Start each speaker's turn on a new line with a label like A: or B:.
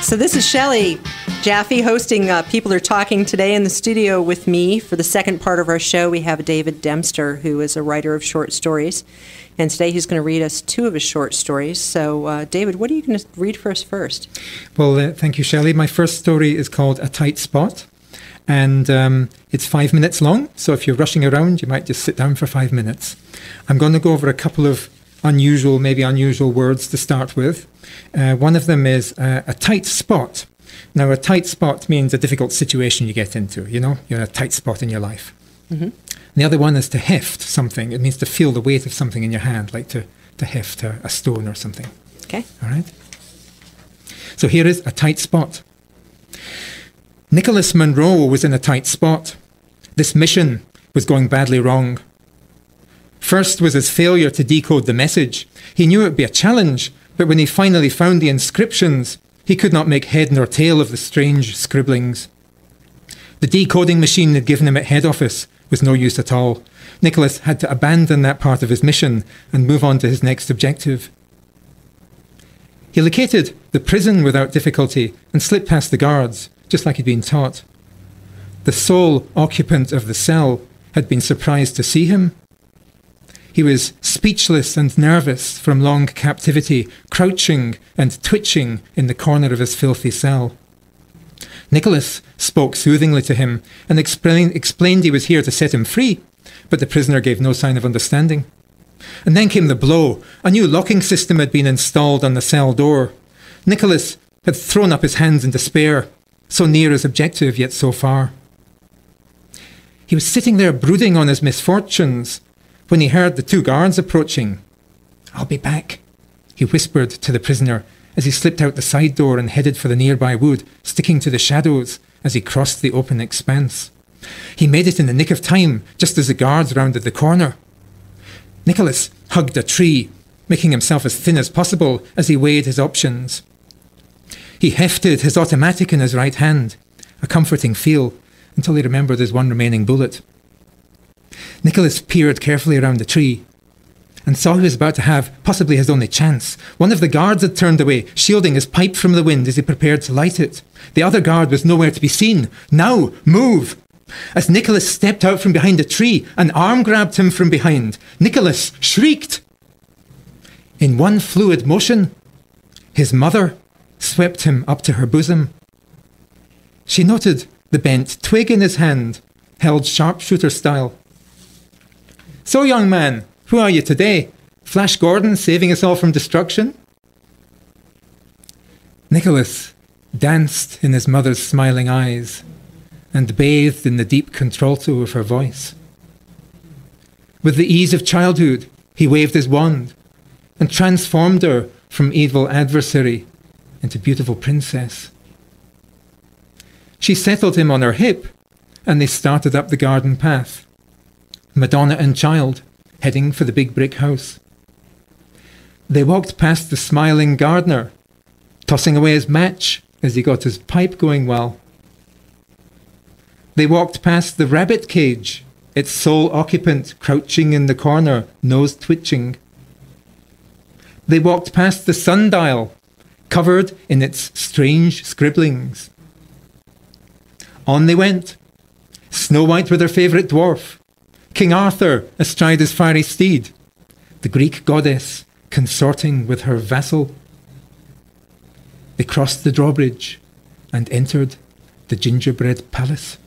A: So this is Shelley Jaffe hosting People Are Talking today. In the studio with me for the second part of our show, we have David Dempster, who is a writer of short stories. And today he's going to read us two of his short stories. So, David, what are you going to read for us first?
B: Well, thank you, Shelley. My first story is called A Tight Spot. And it's 5 minutes long. So if you're rushing around, you might just sit down for 5 minutes. I'm going to go over a couple of unusual words to start with. One of them is a tight spot. Now, a tight spot means a difficult situation you get into. You know, you're in a tight spot in your life. Mm-hmm. The other one is to heft something. It means to feel the weight of something in your hand, like to heft a stone or something.
A: Okay.
B: All right. So here is a tight spot. Nicholas Monroe was in a tight spot. This mission was going badly wrong. First was his failure to decode the message. He knew it would be a challenge, but when he finally found the inscriptions, he could not make head nor tail of the strange scribblings. The decoding machine they'd given him at head office was no use at all. Nicholas had to abandon that part of his mission and move on to his next objective. He located the prison without difficulty and slipped past the guards, just like he'd been taught. The sole occupant of the cell had been surprised to see him. He was speechless and nervous from long captivity, crouching and twitching in the corner of his filthy cell. Nicholas spoke soothingly to him and explained he was here to set him free, but the prisoner gave no sign of understanding. And then came the blow. A new locking system had been installed on the cell door. Nicholas had thrown up his hands in despair, so near his objective, yet so far. He was sitting there brooding on his misfortunes when he heard the two guards approaching. "I'll be back," he whispered to the prisoner as he slipped out the side door and headed for the nearby wood, sticking to the shadows as he crossed the open expanse. He made it in the nick of time, just as the guards rounded the corner. Nicholas hugged a tree, making himself as thin as possible as he weighed his options. He hefted his automatic in his right hand, a comforting feel, until he remembered his one remaining bullet. Nicholas peered carefully around the tree and saw he was about to have possibly his only chance. One of the guards had turned away, shielding his pipe from the wind as he prepared to light it. The other guard was nowhere to be seen. "Now, move!" As Nicholas stepped out from behind a tree, an arm grabbed him from behind. Nicholas shrieked. In one fluid motion, his mother swept him up to her bosom. She noted the bent twig in his hand, held sharpshooter style. "So, young man, who are you today? Flash Gordon saving us all from destruction?" Nicholas danced in his mother's smiling eyes and bathed in the deep contralto of her voice. With the ease of childhood, he waved his wand and transformed her from evil adversary into beautiful princess. She settled him on her hip, and they started up the garden path, Madonna and child, heading for the big brick house. They walked past the smiling gardener, tossing away his match as he got his pipe going well. They walked past the rabbit cage, its sole occupant crouching in the corner, nose twitching. They walked past the sundial, covered in its strange scribblings. On they went, Snow White with her favourite dwarf, King Arthur astride his fiery steed, the Greek goddess consorting with her vassal. They crossed the drawbridge and entered the gingerbread palace.